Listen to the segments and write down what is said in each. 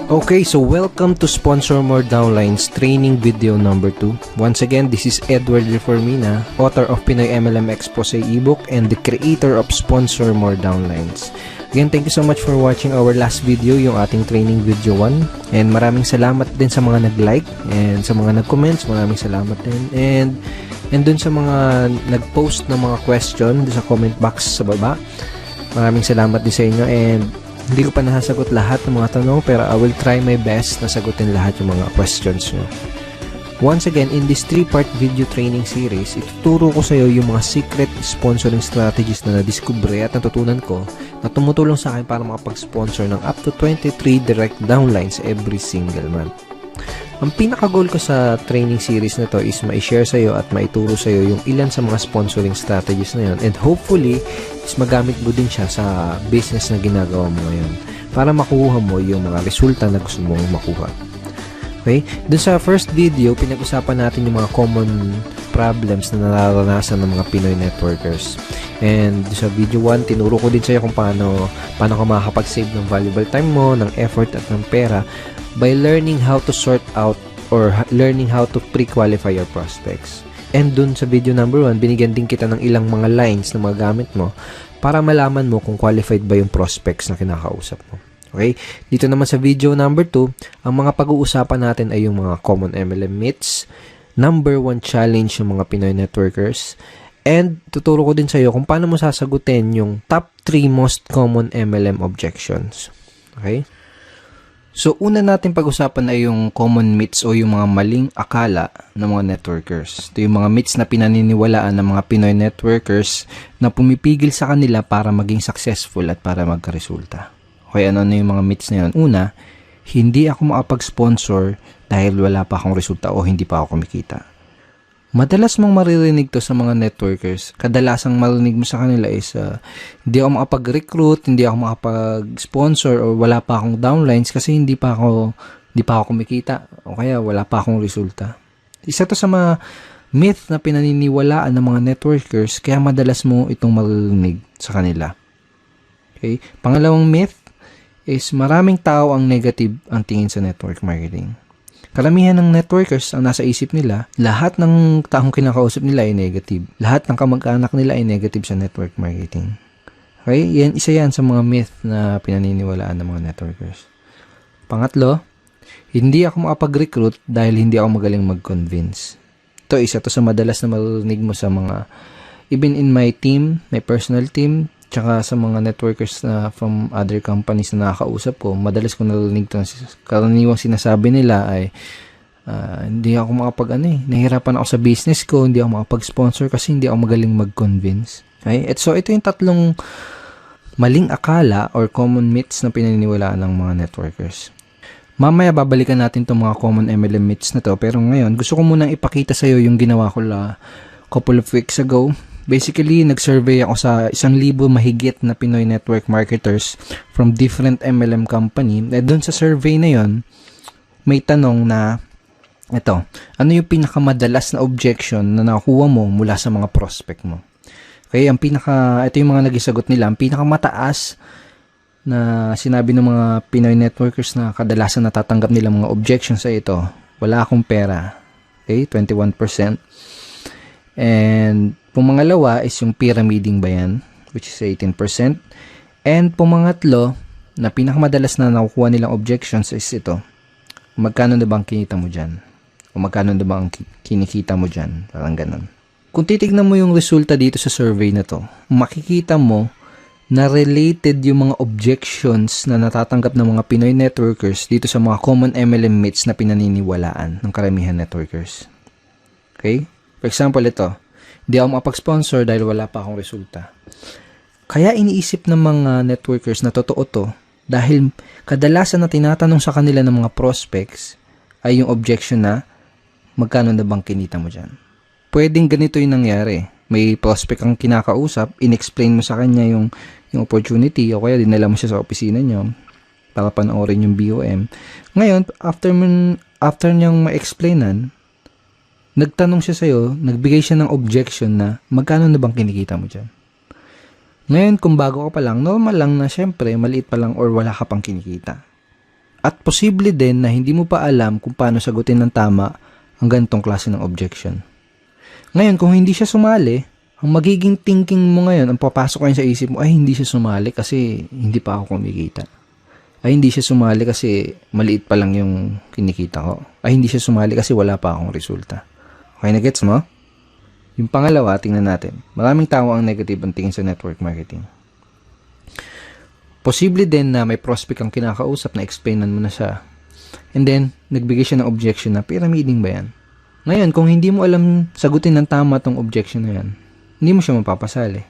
Okay, so welcome to Sponsor More Downlines training video number 2. Once again, this is Edward Reformina, author of Pinoy MLM Expose ebook and the creator of Sponsor More Downlines. Again, thank you so much for watching our last video, yung ating training video 1. And maraming salamat din sa mga nag-like and sa mga nag-comments, maraming salamat din. And dun sa mga nag-post ng mga question sa comment box sa baba, maraming salamat din sa inyo. And hindi ko pa nasasagot lahat ng mga tanong, pero I will try my best na sagutin lahat yung mga questions nyo. Once again, in this 3-part video training series, ituturo ko sa iyo yung mga secret sponsoring strategies na nadiskubre at natutunan ko na tumutulong sa akin para makapag-sponsor ng up to 23 direct downlines every single month. Ang pinaka-goal ko sa training series na to is ma-share sa iyo at maituro sa iyo yung ilan sa mga sponsoring strategies na yun, and hopefully is magamit mo din siya sa business na ginagawa mo ngayon para makuha mo yung mga resulta na gusto mong makuha. Okay? Dun sa first video, pinag-usapan natin yung mga common problems na nararanasan ng mga Pinoy networkers. And sa video 1, tinuro ko din sa iyo kung paano ka makakapag-save ng valuable time mo, ng effort at ng pera by learning how to sort out or learning how to pre-qualify your prospects. And dun sa video number 1, binigyan din kita ng ilang mga lines na magamit mo para malaman mo kung qualified ba yung prospects na kinakausap mo. Okay? Dito naman sa video number 2, ang mga pag-uusapan natin ay yung mga common MLM myths, number 1 challenge ng mga Pinoy networkers, and tuturo ko din sa iyo kung paano mo sasagutin yung top 3 most common MLM objections. Okay? So, una natin pag-usapan ay yung common myths o yung mga maling akala ng mga networkers. Ito yung mga myths na pinaniniwalaan ng mga Pinoy networkers na pumipigil sa kanila para maging successful at para magkaresulta. Okay, ano yung mga myths na yun? Una, hindi ako makapag-sponsor dahil wala pa akong resulta o hindi pa ako kumikita. Madalas mong maririnig to sa mga networkers. Kadalasang marinig mo sa kanila is hindi ako makapag-recruit, hindi ako makapag-sponsor, o wala pa akong downlines kasi hindi pa ako kumikita o kaya wala pa akong resulta. Isa to sa mga myth na pinaniniwalaan ng mga networkers, kaya madalas mo itong maririnig sa kanila. Okay? Pangalawang myth is maraming tao ang negative ang tingin sa network marketing. Karamihan ng networkers ang nasa isip nila, lahat ng taong kinakausap nila ay negative. Lahat ng kamag-anak nila ay negative sa network marketing. Okay? Isa yan sa mga myth na pinaniniwalaan ng mga networkers. Pangatlo, hindi ako makapag-recruit dahil hindi ako magaling mag-convince. Ito, isa to sa madalas na marinig mo sa mga, even in my team, my personal team, tsaka sa mga networkers na from other companies na nakakausap ko, madalas ko narinig ito. Karaniwang sinasabi nila ay hindi ako nahihirapan ako sa business ko, hindi ako makapag-sponsor kasi hindi ako magaling mag-convince. Okay? So, ito yung tatlong maling akala or common myths na pinaniniwalaan ng mga networkers. Mamaya babalikan natin itong mga common MLM myths na to, pero ngayon gusto ko munang ipakita sa iyo yung ginawa ko couple of weeks ago. Basically, nag-survey ako sa 1,000 mahigit na Pinoy network marketers from different MLM company. At doon sa survey na yon, may tanong na, ito, ano yung pinakamadalas na objection na nakuha mo mula sa mga prospect mo? Okay, ito yung mga nagisagot nila. Ang pinakamataas na sinabi ng mga Pinoy networkers na kadalasan natatanggap nila mga objections ay ito, wala akong pera. Okay, 21%. And pumangalawa is yung pyramiding ba yan, which is 18%. And pumangatlo, na pinakamadalas na nakukuha nilang objections is ito, magkano na bang kinita mo dyan? O magkano na bang kinikita mo dyan? Parang ganun. Kung titignan mo yung resulta dito sa survey na to, makikita mo na related yung mga objections na natatanggap ng mga Pinoy networkers dito sa mga common MLM myths na pinaniniwalaan ng karamihan networkers. Okay? For example, ito, hindi ako makapag-sponsor dahil wala pa akong resulta. Kaya iniisip ng mga networkers na totoo to dahil kadalasan na tinatanong sa kanila ng mga prospects ay yung objection na magkano na bang kinita mo dyan. Pwedeng ganito yung nangyari. May prospect kang kinakausap, in-explain mo sa kanya yung opportunity o kaya dinala mo siya sa opisina niyo para panoorin yung BOM. Ngayon, after niyang ma-explainan, nagtanong siya sa'yo, nagbigay siya ng objection na magkano na bang kinikita mo dyan? Ngayon, kung bago ka pa lang, normal lang na syempre, maliit pa lang or wala ka pang kinikita. At posible din na hindi mo pa alam kung paano sagutin ng tama ang ganitong klase ng objection. Ngayon, kung hindi siya sumali, ang magiging thinking mo ngayon, ang papasok ngayon sa isip mo, ay hindi siya sumali kasi hindi pa ako kumikita. Ay hindi siya sumali kasi maliit pa lang yung kinikita ko. Ay hindi siya sumali kasi wala pa akong resulta. Okay na gets mo? Yung pangalawa, tingnan natin. Maraming tao ang negative ang tingin sa network marketing. Posible din na may prospect kang kinakausap na explainan mo na siya. And then, nagbigay siya ng objection na pyramiding ba yan? Ngayon, kung hindi mo alam sagutin ng tama tong objection na yan, hindi mo siya mapapasali.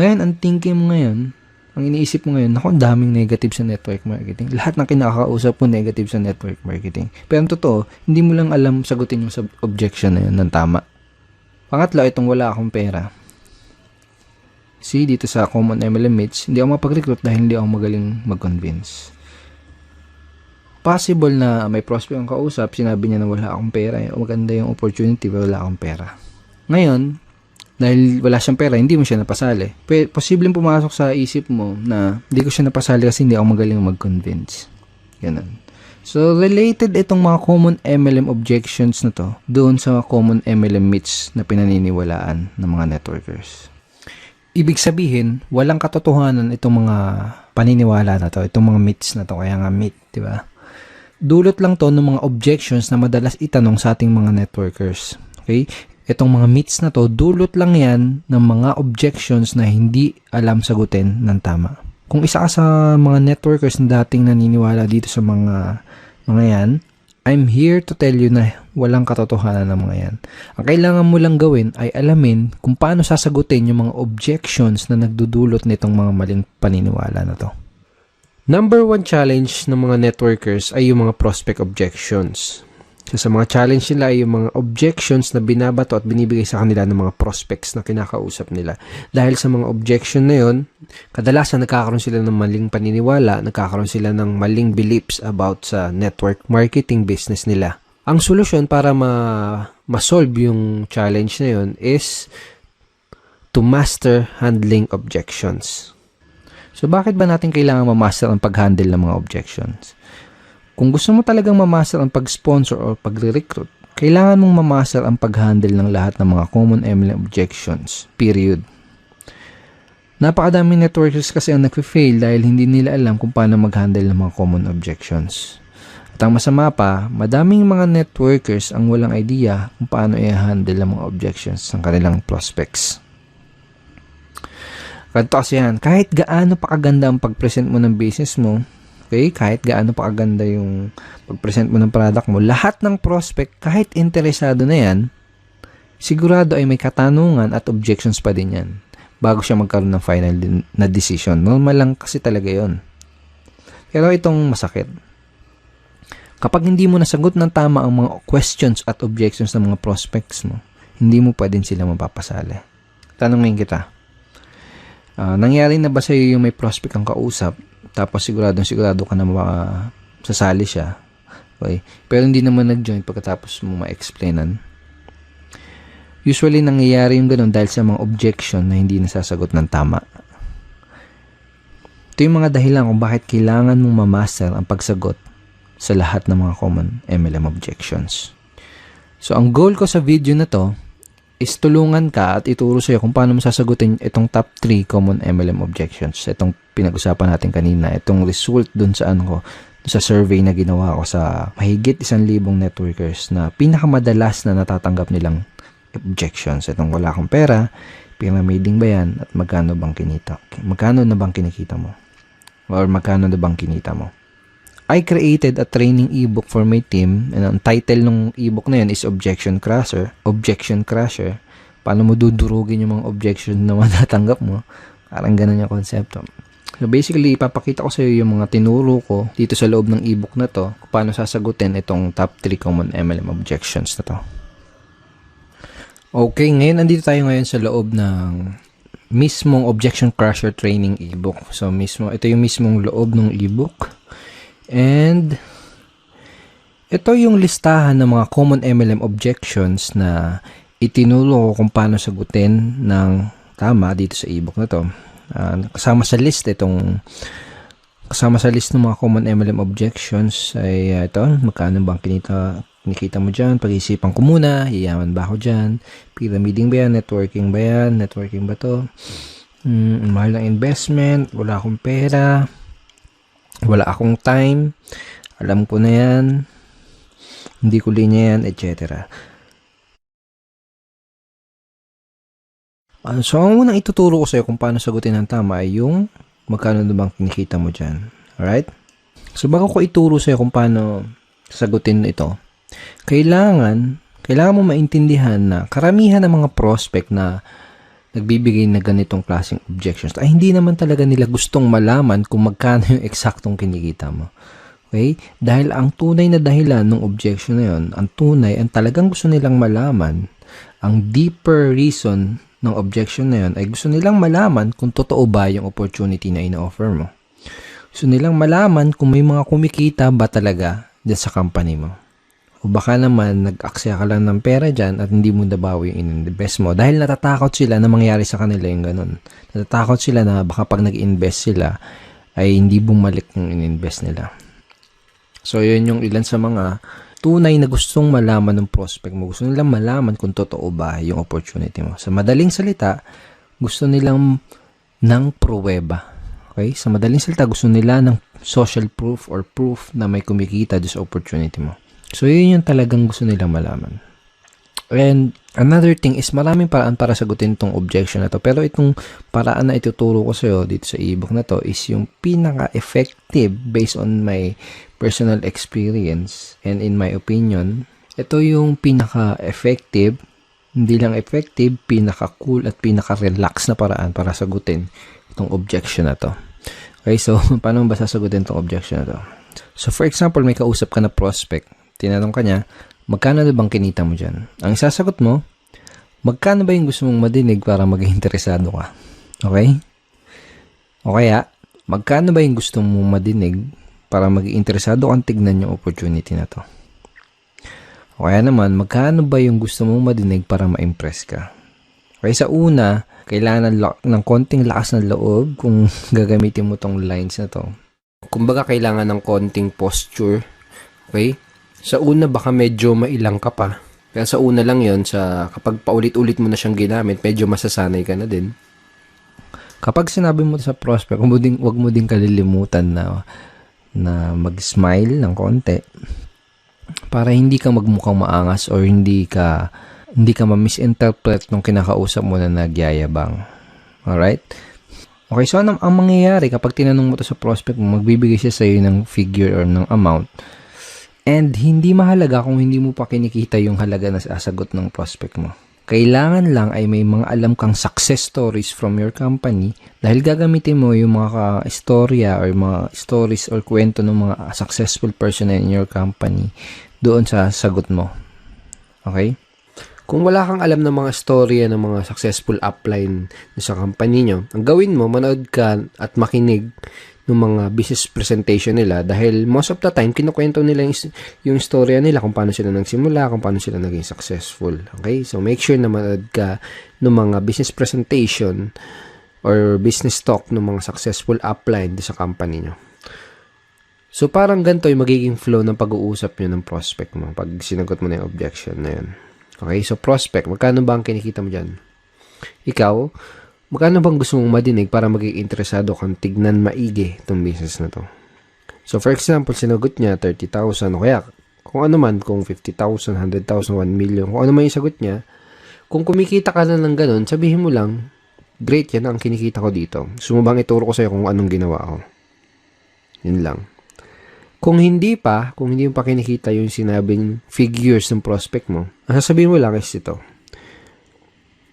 Ngayon, ang thinking mo ngayon, ang iniisip mo ngayon, naku, ang daming negative sa network marketing. Lahat ng kinakausap mo negative sa network marketing. Pero ang totoo, hindi mo lang alam sagutin yung objection na yun ng tama. Pangatlo, itong wala akong pera. See, dito sa Common MLM Meets, hindi ako mapag-recruit dahil hindi ako magaling mag-convince. Possible na may prospect ang kausap, sinabi niya na wala akong pera. Maganda yung opportunity, pero wala akong pera. Ngayon, dahil wala siyang pera, hindi mo siya napasali. Posibleng pumasok sa isip mo na hindi ko siya napasali kasi hindi ako magaling mag-convince. Ganun. So, related itong mga common MLM objections na to doon sa common MLM myths na pinaniniwalaan ng mga networkers. Ibig sabihin, walang katotohanan itong mga paniniwala na to, itong mga myths na to, kaya nga myth, di ba? Dulot lang to ng mga objections na madalas itanong sa ating mga networkers. Okay? Itong mga myths na to, dulot lang yan ng mga objections na hindi alam sagutin ng tama. Kung isa ka sa mga networkers na dating naniniwala dito sa mga yan, I'm here to tell you na walang katotohanan ng mga yan. Ang kailangan mo lang gawin ay alamin kung paano sasagutin yung mga objections na nagdudulot nitong mga maling paniniwala na to. Number 1 challenge ng mga networkers ay yung mga prospect objections. So, sa mga challenge nila ay yung mga objections na binabato at binibigay sa kanila ng mga prospects na kinakausap nila. Dahil sa mga objection na yun, kadalasan nagkakaroon sila ng maling paniniwala, nagkakaroon sila ng maling beliefs about sa network marketing business nila. Ang solusyon para ma-solve yung challenge na yun is to master handling objections. So, bakit ba natin kailangan ma-master ang pag-handle ng mga objections? Kung gusto mo talagang ma-master ang pag-sponsor o pag-recruit, kailangan mong ma-master ang pag-handle ng lahat ng mga common MLM objections. Period. Napakadaming networkers kasi ang nag-fail dahil hindi nila alam kung paano mag-handle ng mga common objections. At ang masama pa, madaming mga networkers ang walang idea kung paano i-handle ang mga objections ng kanilang prospects. Ganito kasi yan, kahit gaano pa kaganda ang pag-present mo ng business mo, okay, kahit gaano pa kaganda yung pag-present mo ng product mo, lahat ng prospect, kahit interesado na yan, sigurado ay may katanungan at objections pa din yan bago siya magkaroon ng final na decision. Normal lang kasi talaga yon. Pero itong masakit. Kapag hindi mo nasagot ng tama ang mga questions at objections ng mga prospects mo, hindi mo pa din sila mapapasali. Tanungin kita, nangyari na ba sa iyo yung may prospect kang kausap, tapos sigurado ka na sasali siya, okay, pero hindi naman nag-join pagkatapos mo ma-explainan? Usually, nangyayari yung ganun dahil sa mga objection na hindi nasasagot ng tama. Ito yung mga dahilan kung bakit kailangan mong ma-master ang pagsagot sa lahat ng mga common MLM objections. So, ang goal ko sa video na to is tulungan ka at ituro sa'yo kung paano mo sasagutin itong top 3 common MLM objections. Itong pinag-usapan natin kanina, itong result dun sa sa survey na ginawa ko sa mahigit 1,000 networkers na pinakamadalas na natatanggap nilang objections. Itong wala akong pera, pyramiding ba yan, at magkano bang kinita? Magkano na bang kinikita mo? Or magkano na bang kinita mo? I created a training ebook for my team, and ang title ng ebook na yun is Objection Crusher. Objection Crusher. Paano mo dudurugin yung mga objection na matatanggap mo? Parang ganun yung konsepto. So basically, ipapakita ko sa iyo yung mga tinuro ko dito sa loob ng ebook na to kung paano sasagutin itong top 3 common MLM objections na to. Okay, ngayon andito tayo ngayon sa loob ng mismong Objection Crusher training ebook. So ito yung mismong loob ng ebook. And ito yung listahan ng mga common MLM objections na itinuro ko kung paano sagutin ng tama dito sa ebook na to. Kasama sa list itong Kasama sa list ng mga common MLM objections ay ito, magkano bang kinikita mo dyan? Pag-isipan ko muna, yayaman ba ako dyan? Pyramiding ba yan? Networking ba yan? Networking ba to? Mahal ng investment, wala akong pera, wala akong time, alam ko na yan, hindi ko linya yan, etc. So, ang unang ituturo ko sa'yo kung paano sagutin ng tama ay yung magkano na bang kinikita mo dyan. Alright? So, bago ko ituro sa'yo kung paano sagutin ito, kailangan mo maintindihan na karamihan ng mga prospect na nagbibigay na ganitong klaseng objections ay hindi naman talaga nila gustong malaman kung magkano yung eksaktong kinikita mo. Okay? Dahil ang tunay na dahilan ng objection na yun, ang talagang gusto nilang malaman, ang deeper reason ng objection na yun ay gusto nilang malaman kung totoo ba yung opportunity na ina-offer mo. Gusto nilang malaman kung may mga kumikita ba talaga dyan sa company mo. O baka naman nag-aksaya ka lang ng pera dyan at hindi mo nabawi yung in-invest mo dahil natatakot sila na mangyari sa kanila yung ganun. Natatakot sila na baka pag nag-invest sila ay hindi bumalik yung in-invest nila. So, yun yung ilan sa mga tunay na gustong malaman ng prospect mo. Gusto nilang malaman kung totoo ba yung opportunity mo. Sa madaling salita, gusto nilang ng pruweba. Okay? Sa madaling salita, gusto nila ng social proof or proof na may kumikita sa opportunity mo. So, yun yung talagang gusto nilang malaman. And another thing is maraming paraan para sagutin itong objection na to. Pero itong paraan na ituturo ko sa'yo dito sa ebook na to is yung pinaka-effective based on my personal experience and in my opinion. Ito yung pinaka-effective, hindi lang effective, pinaka-cool at pinaka-relax na paraan para sagutin itong objection na to. Okay, so paano ba sasagutin itong objection na to? So for example, may kausap ka na prospect. Tinanong ka niya, magkano na bang kinita mo dyan? Ang isasagot mo, magkano ba yung gusto mong madinig para maging interesado ka? Okay? O kaya, magkano ba yung gusto mong madinig para maging interesado kang tignan yung opportunity na to? O kaya naman, magkano ba yung gusto mong madinig para ma-impress ka? Okay, sa una, kailangan ng konting lakas ng loob kung gagamitin mo tong lines na to. Kumbaga, kailangan ng konting posture. Okay? Sa una, baka medyo mailang ka pa. Kaya sa una lang yon, kapag paulit-ulit mo na siyang ginamit, medyo masasanay ka na din. Kapag sinabi mo sa prospect, wag mo din kalilimutan na mag-smile ng konti para hindi ka magmukhang maangas or hindi ka ma-misinterpret nung kinakausap mo na nagyayabang. Alright? Okay, so ang mangyayari kapag tinanong mo to sa prospect mo, magbibigay siya sa iyo ng figure or ng amount. And hindi mahalaga kung hindi mo pa kinikita yung halaga na sasagot ng prospect mo. Kailangan lang ay may mga alam kang success stories from your company dahil gagamitin mo yung mga istorya or mga stories or kwento ng mga successful person in your company doon sa sagot mo. Okay? Kung wala kang alam ng mga storya ng mga successful upline sa company nyo, ang gawin mo, manood ka at makinig ng mga business presentation nila dahil most of the time, kinukwento nila yung storya nila kung paano sila nagsimula, kung paano sila naging successful. Okay? So, make sure na manood ka ng mga business presentation or business talk ng mga successful upline sa company nyo. So, parang ganito yung magiging flow ng pag-uusap nyo ng prospect mo pag sinagot mo na yung objection na yun. Okay? So, prospect, magkano ba ang kinikita mo dyan? Ikaw, magkano bang gusto mong madinig para maging interesado kang tignan maigi itong business na to? So, for example, sinagot niya 30,000 o kaya kung ano man, kung 50,000, 100,000, 1 million, kung ano man yung sagot niya, kung kumikita ka na ng ganun, sabihin mo lang, great, yan ang kinikita ko dito. Gusto mo bang ituro ko sa'yo kung anong ginawa ko? Yun lang. Kung hindi mo pa kinikita yung sinabing figures ng prospect mo, ang sasabihin mo lang is ito.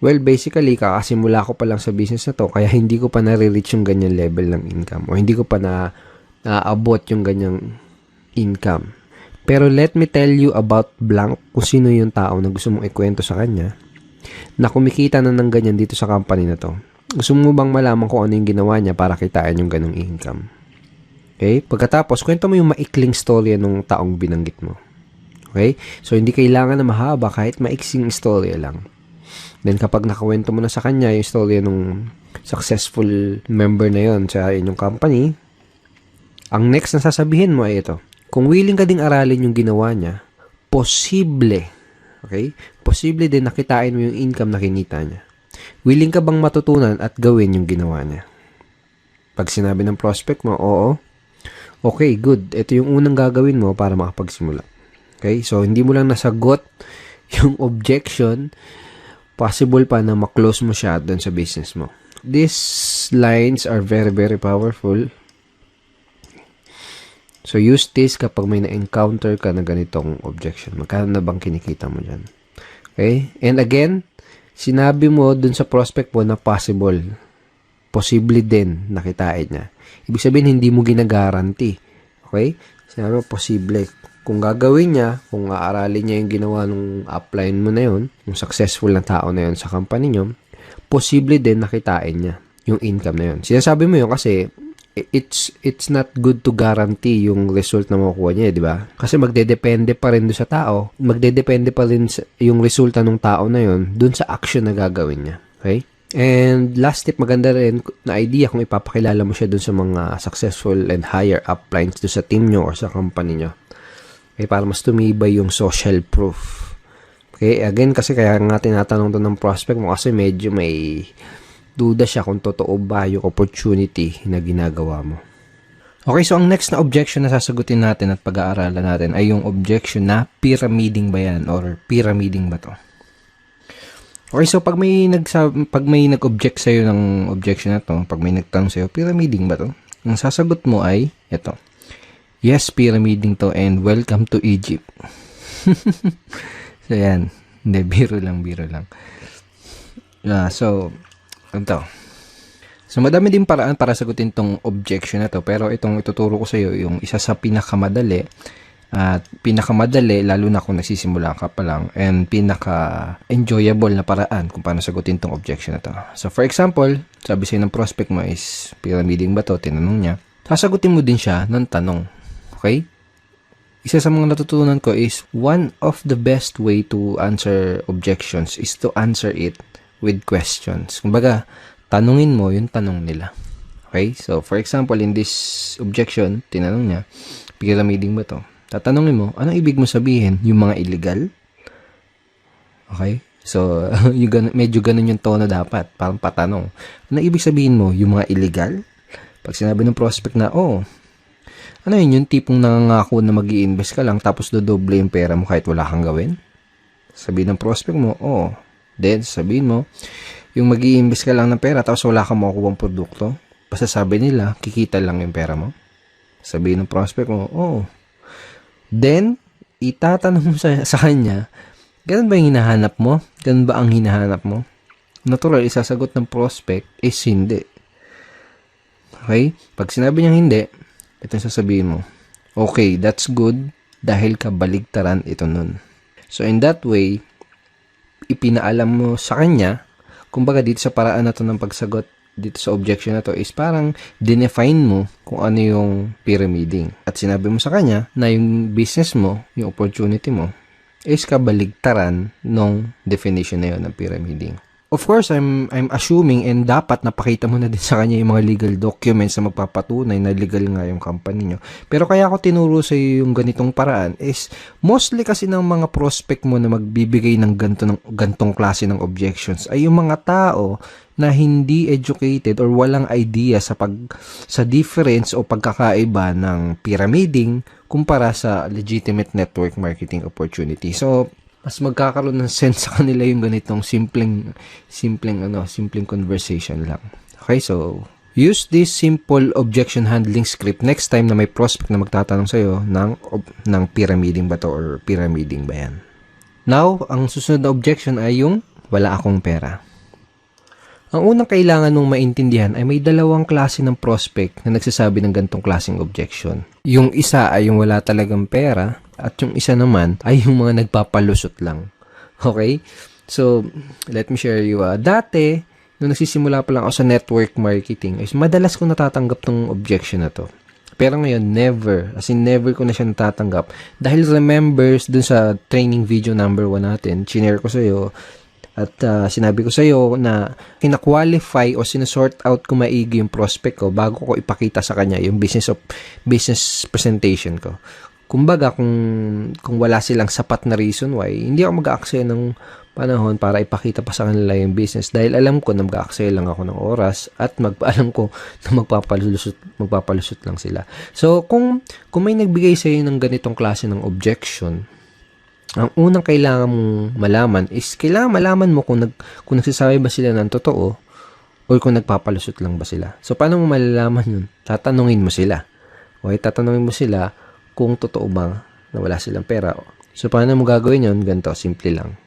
Well, basically, kakasimula ko pa lang sa business na to, kaya hindi ko pa nare-reach yung ganyan level ng income o hindi ko pa naabot yung ganyang income. Pero let me tell you about blank kung sino yung tao na gusto mong ikwento sa kanya na kumikita na ng ganyan dito sa company na to. Gusto mo bang malaman kung ano yung ginawa niya para kitain yung ganong income? Okay? Pagkatapos, kwento mo yung maikling storya ng taong binanggit mo. Okay? So, hindi kailangan na mahaba kahit maiksing storya lang. Then, kapag nakawento mo na sa kanya yung storya ng successful member na yon sa inyong company, Ang next na sasabihin mo ay ito. Kung willing ka ding aralin yung ginawa niya, posible, okay? Posible din nakitain mo yung income na kinita niya. Willing ka bang matutunan at gawin yung ginawa niya? Pag sinabi ng prospect mo, oo. Okay, good. Ito yung unang gagawin mo para makapagsimula. Okay? So, hindi mo lang nasagot yung objection, possible pa na maklose mo siya doon sa business mo. These lines are very, very powerful. So, use this kapag may na-encounter ka na ganitong objection. Magkano na bang kinikita mo dyan? Okay? And again, sinabi mo dun sa prospect mo na possible. Posible din nakitain niya. Ibig sabihin, hindi mo ginagaranti. Okay? Sinabi mo, posible. Kung gagawin niya, kung aaralin niya yung ginawa ng upline mo na yun, yung successful na tao na yun sa company niyo, posible din nakitain niya yung income na yun. Sinasabi mo yun kasi it's not good to guarantee yung result na makukuha niya, di ba? Kasi magdedepende pa rin doon sa tao. Magdedepende pa rin yung resulta ng tao na yun doon sa action na gagawin niya. Okay? And last tip, maganda rin na idea kung ipapakilala mo siya doon sa mga successful and higher uplines doon sa team nyo or sa company nyo. Okay? Para mas tumibay yung social proof. Okay? Again, kasi kaya nga tinatanong to ng prospect mo kasi medyo may duda siya kung totoo ba yung opportunity na ginagawa mo. Okay, so ang next na objection na sasagutin natin at pag-aaralan natin ay yung objection na pyramiding ba yan or pyramiding ba to? Okay, so pag may nag-object sa'yo ng objection na to, pag may nagtanong sa'yo, pyramiding ba to? Ang sasagot mo ay ito. Yes, pyramiding to and welcome to Egypt. So yan, hindi, biro lang. So madami din paraan para sagutin tong objection na to, pero itong ituturo ko sa iyo yung isa sa pinakamadali lalo na kung nagsisimula ka pa lang, and pinaka-enjoyable na paraan kung paano sagutin tong objection na to. So for example, sabi sa'yo ng prospect mo is pyramiding ba to, tinanong niya, sasagutin mo din siya ng tanong. Okay? Isa sa mga natutunan ko is one of the best way to answer objections is to answer it with questions. Kumbaga, tanungin mo yung tanong nila. Okay? So, for example, in this objection, tinanong niya, pyramiding ba to? Tatanungin mo, anong ibig mo sabihin? Yung mga illegal? Okay? So, medyo ganun yung tono dapat. Parang patanong. Anong ibig sabihin mo? Yung mga illegal? Pag sinabi ng prospect na, ano yun? Yung tipong nangangako na mag-i-invest ka lang tapos dodoble yung pera mo kahit wala kang gawin? Sabihin ng prospect mo, then, sabihin mo, yung mag-i-invest ka lang ng pera tapos wala kang makukuha produkto, basta sabi nila, kikita lang yung pera mo. Sabihin ng prospect mo, Then, itatanong mo sa kanya, ganun ba yung hinahanap mo? Ganun ba ang hinahanap mo? Natural, isasagot ng prospect is hindi. Okay? Pag sinabi niyang hindi, ito sasabihin mo, okay, that's good, dahil kabaligtaran ito nun. So, in that way, ipinaalam mo sa kanya, kumbaga dito sa paraan na to ng pagsagot dito sa objection na to is parang dinefine mo kung ano yung pyramiding. At sinabi mo sa kanya na yung business mo, yung opportunity mo, is kabaligtaran ng definition na yun ng pyramiding. Of course, I'm assuming and dapat napakita mo na din sa kanya yung mga legal documents na magpapatunay na legal nga yung company nyo. Pero kaya ako tinuro sa iyo yung ganitong paraan is mostly kasi ng mga prospect mo na magbibigay ng gantong klase ng objections ay yung mga tao na hindi educated or walang idea sa difference o pagkakaiba ng pyramiding kumpara sa legitimate network marketing opportunity. So, mas magkakaroon ng sense sa kanila yung ganitong simpleng conversation lang. Okay, so use this simple objection handling script next time na may prospect na magtatanong sa'yo ng pyramiding ba to or pyramiding ba yan. Now, ang susunod na objection ay yung wala akong pera. Ang unang kailangan mong maintindihan ay may dalawang klase ng prospect na nagsasabi ng ganitong klaseng objection. Yung isa ay yung wala talagang pera at yung isa naman ay yung mga nagpapalusot lang. Okay? So, let me share you. Dati, nung nagsisimula pa lang ako sa network marketing, is madalas ko natatanggap tong objection na to. Pero ngayon, never. As in, never ko na siya natatanggap. Dahil remembers dun sa training video number 1 natin, chinare ko sa'yo, At sinabi ko sa iyo na kina-qualify o sinasort out ko maigi yung prospect ko bago ko ipakita sa kanya yung business presentation ko. Kumbaga, kung wala silang sapat na reason why, hindi ako mag-aaksaya ng panahon para ipakita pa sa kanila yung business dahil alam ko na mag-aaksaya lang ako ng oras at alam ko na magpapalusot lang sila. So, kung may nagbigay sa iyo ng ganitong klase ng objection, ang unang kailangan mong malaman is kailangan malaman mo kung nagsasabi ba sila ng totoo or kung nagpapalusot lang ba sila. So, paano mo malalaman yun? Tatanungin mo sila. Okay, tatanungin mo sila kung totoo ba na wala silang pera. So, paano mo gagawin yun? Ganito, simple lang.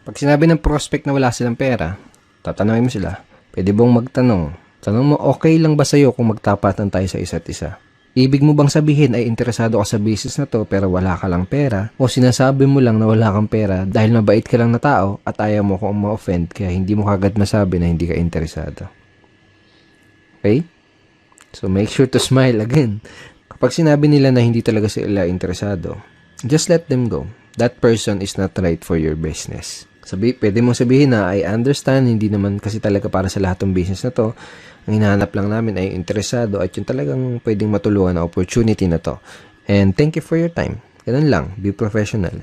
Pag sinabi ng prospect na wala silang pera, tatanungin mo sila, pwede bang magtanong? Tanong mo, okay lang ba sa'yo kung magtapatan tayo sa isa't isa? Ibig mo bang sabihin ay interesado ka sa business na to pero wala ka lang pera? O sinasabi mo lang na wala kang pera dahil mabait ka lang na tao at ayaw mo kung ma-offend kaya hindi mo kagad masabi na hindi ka interesado? Okay? So make sure to smile again. Kapag sinabi nila na hindi talaga sila interesado, just let them go. That person is not right for your business. Pwede mong sabihin na I understand, hindi naman kasi talaga para sa lahat ng business na to. Ang hinahanap lang namin ay interesado at yung talagang pwedeng matulungan na opportunity na to. And thank you for your time. Ganun lang. Be professional.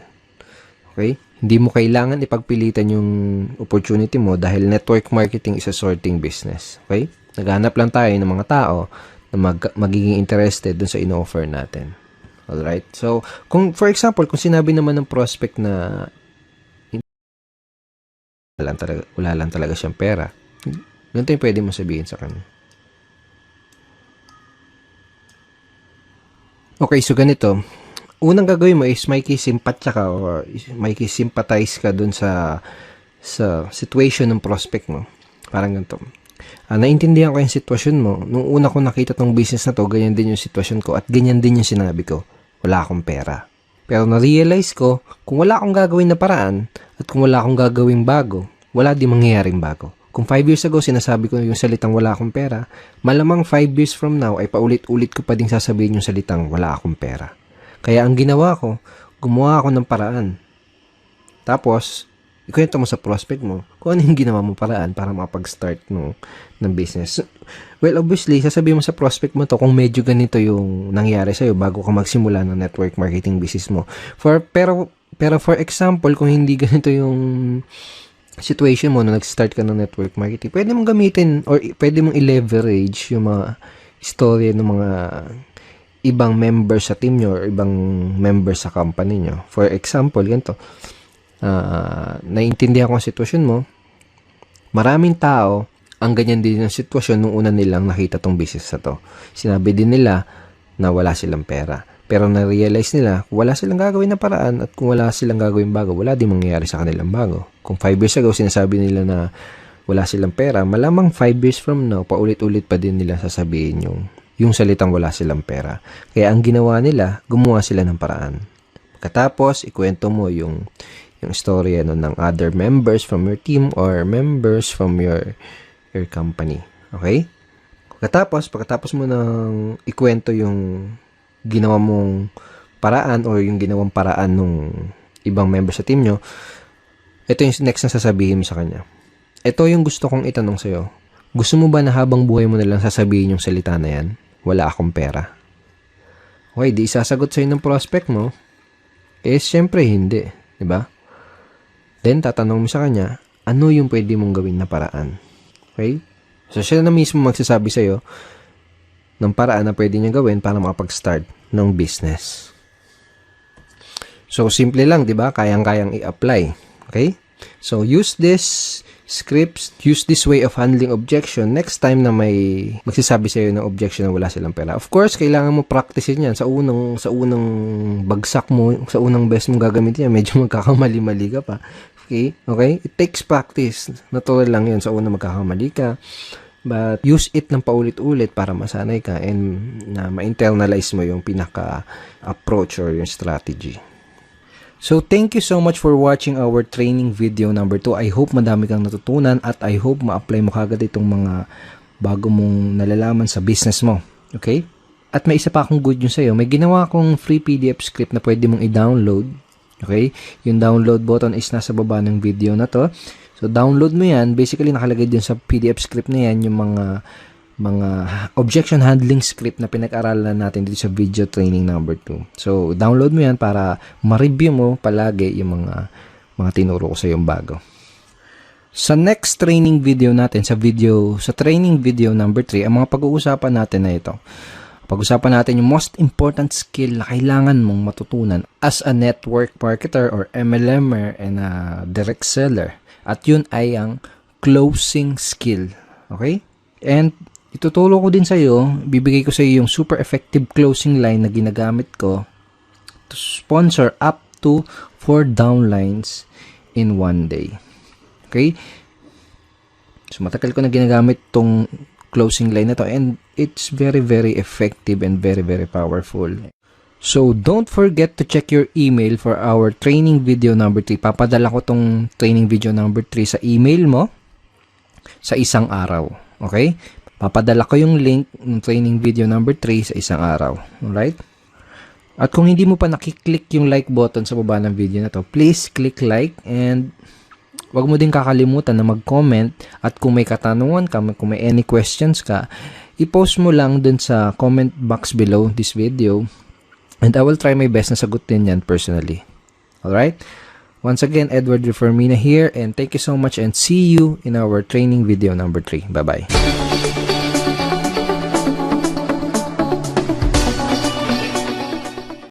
Okay? Hindi mo kailangan ipagpilitan yung opportunity mo dahil network marketing is a sorting business. Okay? Naghahanap lang tayo ng mga tao na magiging interested dun sa in-offer natin. Alright? So, for example, kung sinabi naman ng prospect na wala lang talaga siyang pera, ganito yung pwede mo sabihin sa kanya. Okay, so ganito. Unang gagawin mo is makikisimpatya ka or makikisimpatize ka dun sa situation ng prospect mo. Parang ganito. Naintindihan ko yung sitwasyon mo. Nung una ko nakita tong business na to, ganyan din yung sitwasyon ko at ganyan din yung sinabi ko. Wala akong pera. Pero na-realize ko, kung wala akong gagawin na paraan at kung wala akong gagawing bago, wala di mangyayaring bago. Kung 5 years ago sinasabi ko yung salitang wala akong pera, malamang 5 years from now ay paulit-ulit ko pa ding sasabihin yung salitang wala akong pera. Kaya ang ginawa ko, gumawa ako ng paraan. Tapos, ikwento mo sa prospect mo kung ano yung ginawa mo paraan para makapag-start ng business. Well, obviously, sasabihin mo sa prospect mo to kung medyo ganito yung nangyari sa'yo bago ka magsimula ng network marketing business mo. Pero for example, kung hindi ganito yung situation mo na nag-start ka ng network marketing, pwede mong gamitin or pwede mong i-leverage yung mga istorya ng mga ibang members sa team nyo or ibang members sa company nyo. For example, ganito. Naintindihan ko ang sitwasyon mo. Maraming tao ang ganyan din ang sitwasyon nung una nilang nakita tong business na to. Sinabi din nila na wala silang pera. Pero na-realize nila, wala silang gagawin na paraan at kung wala silang gagawin bago, wala din mangyayari sa kanilang bago. Kung 5 years ago, sinasabi nila na wala silang pera, malamang 5 years from now, paulit-ulit pa din nila sasabihin yung salitang wala silang pera. Kaya ang ginawa nila, gumawa sila ng paraan. Pagkatapos, ikwento mo yung story ng other members from your team or members from your company. Okay? Pagkatapos mo nang ikwento yung ginawa mong paraan or yung ginawang paraan nung ibang member sa team nyo, ito yung next na sasabihin mo sa kanya. Ito yung gusto kong itanong sa'yo. Gusto mo ba na habang buhay mo nalang sasabihin yung salita na yan? Wala akong pera. Okay, di isasagot sa'yo ng prospect mo? Syempre hindi. Diba? Then, tatanong mo sa kanya, ano yung pwede mong gawin na paraan? Okay? So, siya na mismo magsasabi sa'yo ng paraan na pwede niya gawin para makapag-start ng business. So, simple lang, di ba? Kayang-kayang i-apply. Okay? So, use this scripts, use this way of handling objection next time na may magsasabi sa'yo ng objection na wala silang pera. Of course, kailangan mo practicein yan. Sa unang bagsak mo, sa unang best mong gagamitin yan, medyo magkakamali-mali ka pa. Okay? Okay? It takes practice. Natural lang yan. Sa unang magkakamali ka. But use it ng paulit-ulit para masanay ka and na ma-internalize mo yung pinaka-approach or yung strategy. So, thank you so much for watching our training video number 2. I hope madami kang natutunan at I hope ma-apply mo kagad itong mga bago mong nalalaman sa business mo. Okay? At may isa pa akong good news sa'yo. May ginawa akong free PDF script na pwede mong i-download. Okay? Yung download button is nasa baba ng video na to. So, download mo yan. Basically, nakalagay din sa PDF script na yan yung mga objection handling script na pinag-aralan natin dito sa video training number 2. So, download mo yan para ma-review mo palagi yung mga tinuro ko sa yung bago. Sa next training video natin, sa training video number 3, ang mga pag-uusapan natin na ito. Pag-usapan natin yung most important skill na kailangan mong matutunan as a network marketer or MLMer and a direct seller. At yun ay ang closing skill. Okay? And ituturo ko din sa iyo, bibigay ko sa iyo yung super effective closing line na ginagamit ko to sponsor up to 4 downlines in 1 day. Okay? So matagal ko na ginagamit tong closing line na to and it's very very effective and very very powerful. So don't forget to check your email for our training video number 3. Papadala ko tong training video number 3 sa email mo sa isang araw. Okay? Papadala ko yung link ng training video number 3 sa isang araw. Alright? At kung hindi mo pa nakiklik yung like button sa baba ng video na to, please click like and wag mo din kakalimutan na mag-comment at kung may katanungan ka, kung may any questions ka, i-post mo lang dun sa comment box below this video and I will try my best na sagutin yan personally. Alright? Once again, Edward Reformina here and thank you so much and see you in our training video number 3. Bye-bye.